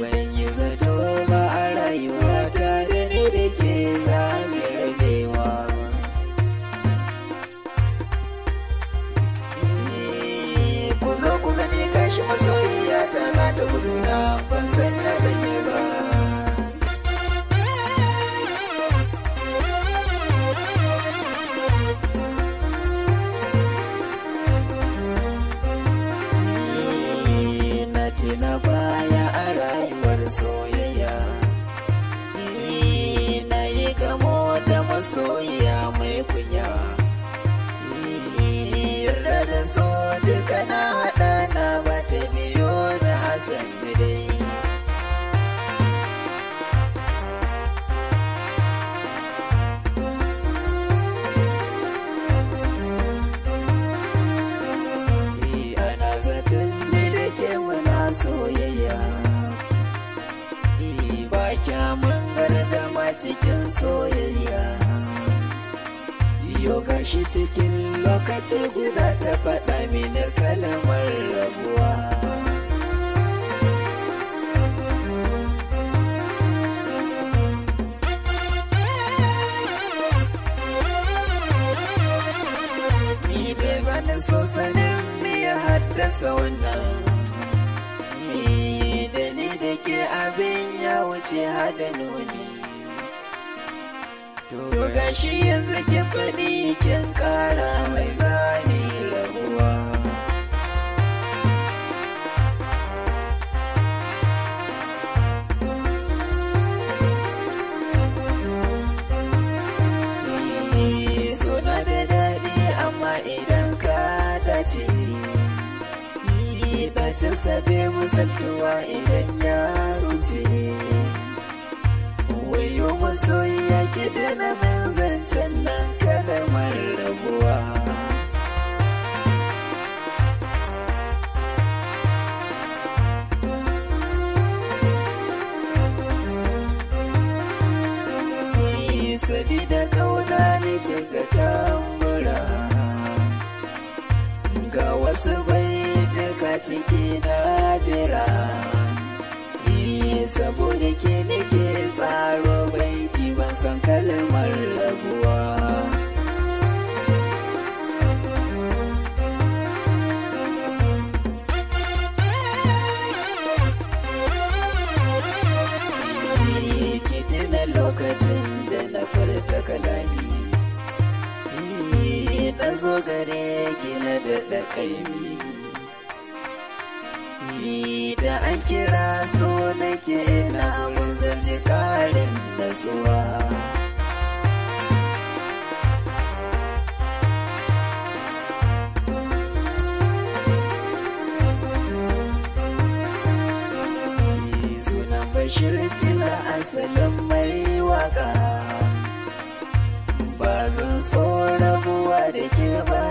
ban yi zato ba a rayuwa ta da ni da ke zami rabewa. Ku zo ku gani gashi masoyiya ta na da guduna ban sanya danye ba. Na baya a rayuwar soyayya, na yi gamo da masoyiya mai kunya, yarda da so duka na haɗa na bata biyo na hasan dai. Ana zaton ni da ke muna soyayya, ba kyamun gardama cikin soyayya. Yau gashi cikin lokaci guda ta faɗa mini kalmar rabuwa. Ni bai bani so sanin me ya haddasa wannan. Da ni da ke abin ya wuce hada nuni. To gashi yanzu kin faɗi kin ƙara mai zani rabuwa. Suna da daɗi amma idan ka dace, ɗacin sabe musaltuwa idan ya suce. Wayo masoyiya ki dana min zancen nan kalmar rabuwa. Sabida kauna nake ga tambura, ga wasu baituka ciki na jira. Saboda ke nake tsaro baiti ban san kalmar rabuwa. Ki tuna lokacin da na furta kalami, na zo gare ki na daɗa kaimi. Da an kira so nake ina mun zanci ƙarin nasuwa. Sunan Bashir Cila asalin mai waka, ba zan so rabuwa da ke ba